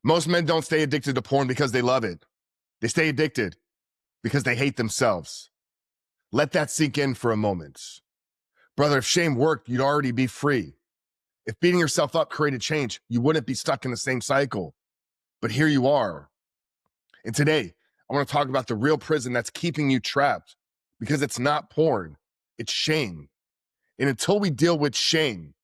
Most men don't stay addicted to porn because they love it. They stay addicted because they hate themselves. Let that sink in for a moment. Brother, if shame worked, you'd already be free. If beating yourself up created change, you wouldn't be stuck in the same cycle. But here you are. And today, I want to talk about the real prison that's keeping you trapped, because it's not porn, it's shame. And until we deal with shame,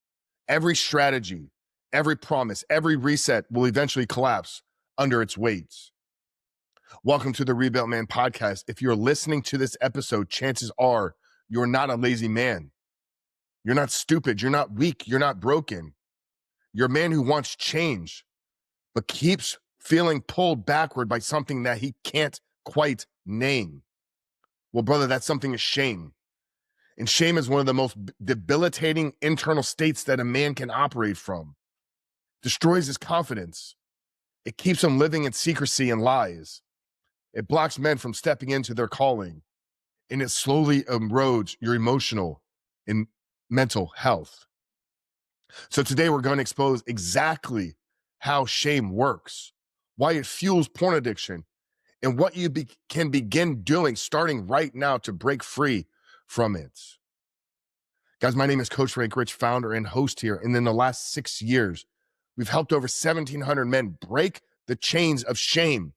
every strategy, every promise, every reset will eventually collapse under its weight. Welcome to the Rebuilt Man podcast. If you're listening to this episode, chances are you're not a lazy man. You're not stupid. You're not weak. You're not broken. You're a man who wants change, but keeps feeling pulled backward by something that he can't quite name. Well, brother, that something is shame. And shame is one of the most debilitating internal states that a man can operate from. Destroys his confidence. It keeps him living in secrecy and lies. It blocks men from stepping into their calling. And it slowly erodes your emotional and mental health. So today we're going to expose exactly how shame works, why it fuels porn addiction, and what you can begin doing starting right now to break free from it. Guys, my name is Coach Frank Rich, founder and host here. And in the last 6 years, we've helped over 1,700 men break the chains of shame,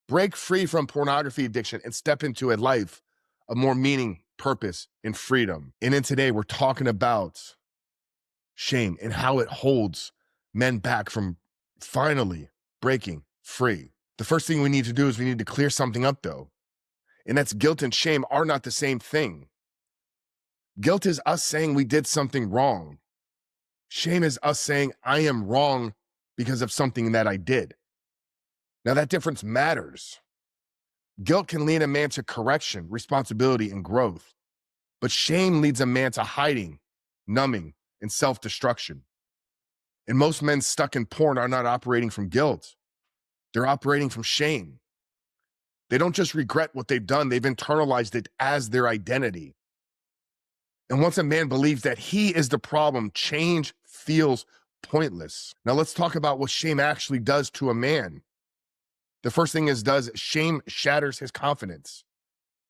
break free from pornography addiction, and step into a life of more meaning, purpose, and freedom. And in today, we're talking about shame and how it holds men back from finally breaking free. The first thing we need to do is we need to clear something up, though. And that's guilt and shame are not the same thing. Guilt is us saying we did something wrong. Shame is us saying I am wrong because of something that I did. Now that difference matters. Guilt can lead a man to correction, responsibility, and growth. But shame leads a man to hiding, numbing, and self-destruction. And most men stuck in porn are not operating from guilt. They're operating from shame. They don't just regret what they've done, they've internalized it as their identity. And once a man believes that he is the problem, change feels pointless. Now let's talk about what shame actually does to a man. The first thing shame shatters his confidence.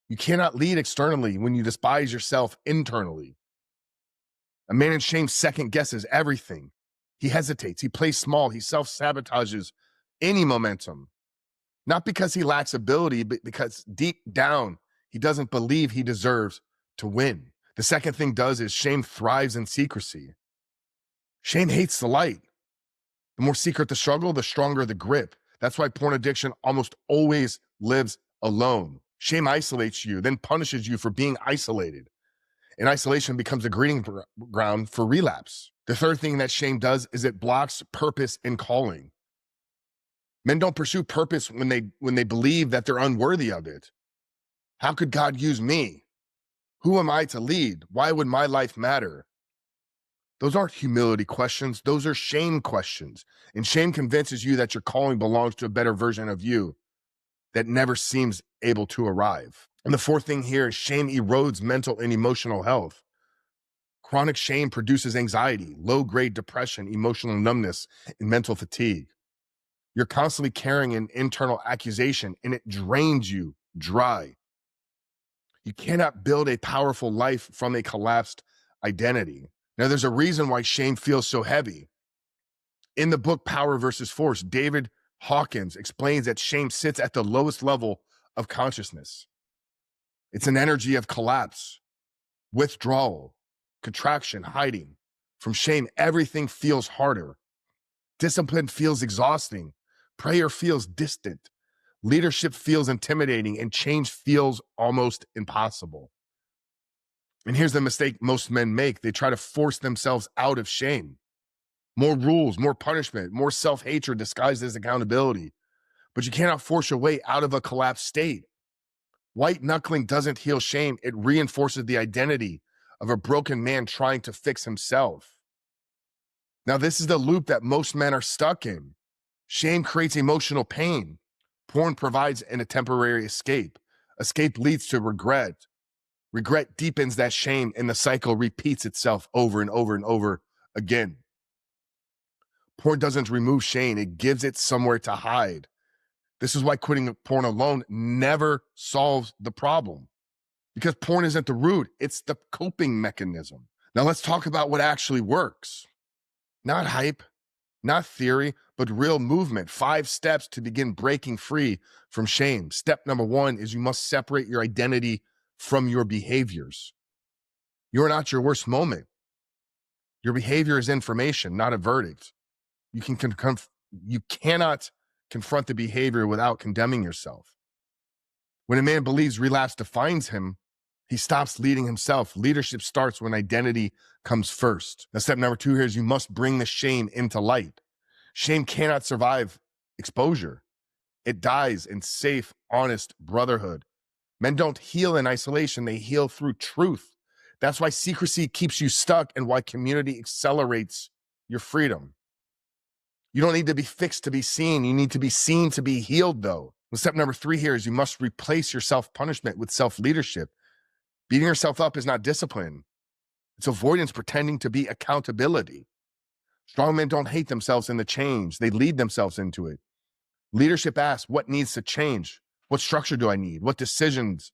You cannot lead externally when you despise yourself internally. A man in shame second guesses everything. He hesitates, he plays small, he self-sabotages any momentum. Not because he lacks ability, but because deep down, he doesn't believe he deserves to win. The second thing is shame thrives in secrecy. Shame hates the light. The more secret the struggle, the stronger the grip. That's why porn addiction almost always lives alone. Shame isolates you, then punishes you for being isolated. And isolation becomes a breeding ground for relapse. The third thing that shame does is it blocks purpose and calling. Men don't pursue purpose when they believe that they're unworthy of it. How could God use me? Who am I to lead? Why would my life matter? Those aren't humility questions. Those are shame questions. And shame convinces you that your calling belongs to a better version of you that never seems able to arrive. And the fourth thing here is shame erodes mental and emotional health. Chronic shame produces anxiety, low-grade depression, emotional numbness, and mental fatigue. You're constantly carrying an internal accusation, and it drains you dry. You cannot build a powerful life from a collapsed identity. Now, there's a reason why shame feels so heavy. In the book Power versus Force, David Hawkins explains that shame sits at the lowest level of consciousness. It's an energy of collapse, withdrawal, contraction, hiding. From shame, everything feels harder. Discipline feels exhausting. Prayer feels distant. Leadership feels intimidating, and change feels almost impossible. And here's the mistake most men make. They try to force themselves out of shame. More rules, more punishment, more self-hatred disguised as accountability. But you cannot force your way out of a collapsed state. White knuckling doesn't heal shame. It reinforces the identity of a broken man trying to fix himself. Now, this is the loop that most men are stuck in. Shame creates emotional pain. Porn provides a temporary escape. Escape leads to regret. Regret deepens that shame, and the cycle repeats itself over and over and over again. Porn doesn't remove shame, it gives it somewhere to hide. This is why quitting porn alone never solves the problem, because porn isn't the root, it's the coping mechanism. Now let's talk about what actually works. Not hype, not theory, but real movement. 5 steps to begin breaking free from shame. Step number 1 is you must separate your identity from your behaviors. You're not your worst moment. Your behavior is information, not a verdict. You cannot confront the behavior without condemning yourself. When a man believes relapse defines him, he stops leading himself. Leadership starts when identity comes first. Now, step number 2 here is you must bring the shame into light. Shame cannot survive exposure. It dies in safe, honest brotherhood. Men don't heal in isolation, they heal through truth. That's why secrecy keeps you stuck and why community accelerates your freedom. You don't need to be fixed to be seen. You need to be seen to be healed, though. And step number 3 here is you must replace your self-punishment with self-leadership. Beating yourself up is not discipline. It's avoidance pretending to be accountability. Strong men don't hate themselves in the change. They lead themselves into it. Leadership asks, what needs to change? What structure do I need? What decisions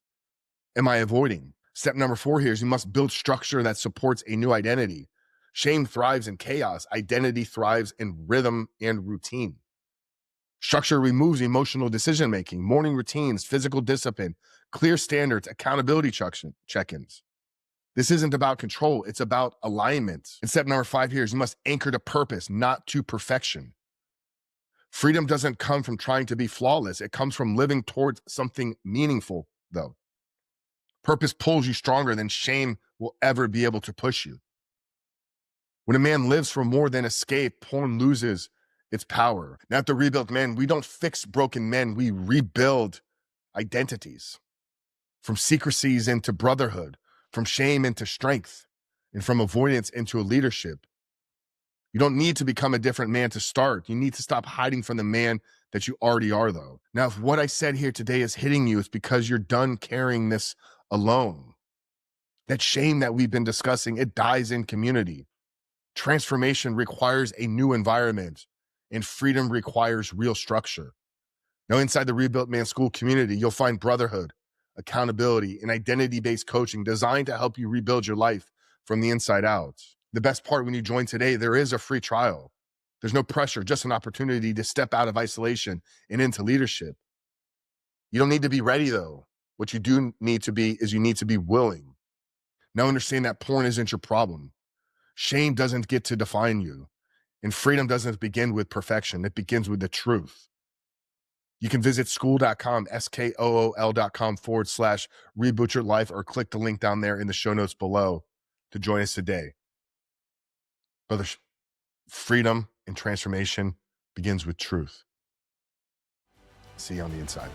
am I avoiding? Step number 4 here is you must build structure that supports a new identity. Shame thrives in chaos. Identity thrives in rhythm and routine. Structure removes emotional decision-making, morning routines, physical discipline, clear standards, accountability check-ins. This isn't about control, it's about alignment. And step number 5 here is you must anchor to purpose, not to perfection. Freedom doesn't come from trying to be flawless. It comes from living towards something meaningful, though. Purpose pulls you stronger than shame will ever be able to push you. When a man lives for more than escape, porn loses its power. Now, at The Rebuilt Man, we don't fix broken men, we rebuild identities. From secrecies into brotherhood, from shame into strength, and from avoidance into a leadership. You don't need to become a different man to start. You need to stop hiding from the man that you already are, though. Now, if what I said here today is hitting you, it's because you're done carrying this alone. That shame that we've been discussing, it dies in community. Transformation requires a new environment, and freedom requires real structure. Now, inside the Rebuilt Man School community, you'll find brotherhood, accountability, and identity-based coaching designed to help you rebuild your life from the inside out. The best part, when you join today, there is a free trial. There's no pressure, just an opportunity to step out of isolation and into leadership. You don't need to be ready, though. What you do need to be is you need to be willing. Now understand that porn isn't your problem. Shame doesn't get to define you. And freedom doesn't begin with perfection. It begins with the truth. You can visit school.com, SKOOL.com/reboot your life, or click the link down there in the show notes below to join us today. Brother, freedom and transformation begins with truth. See you on the inside.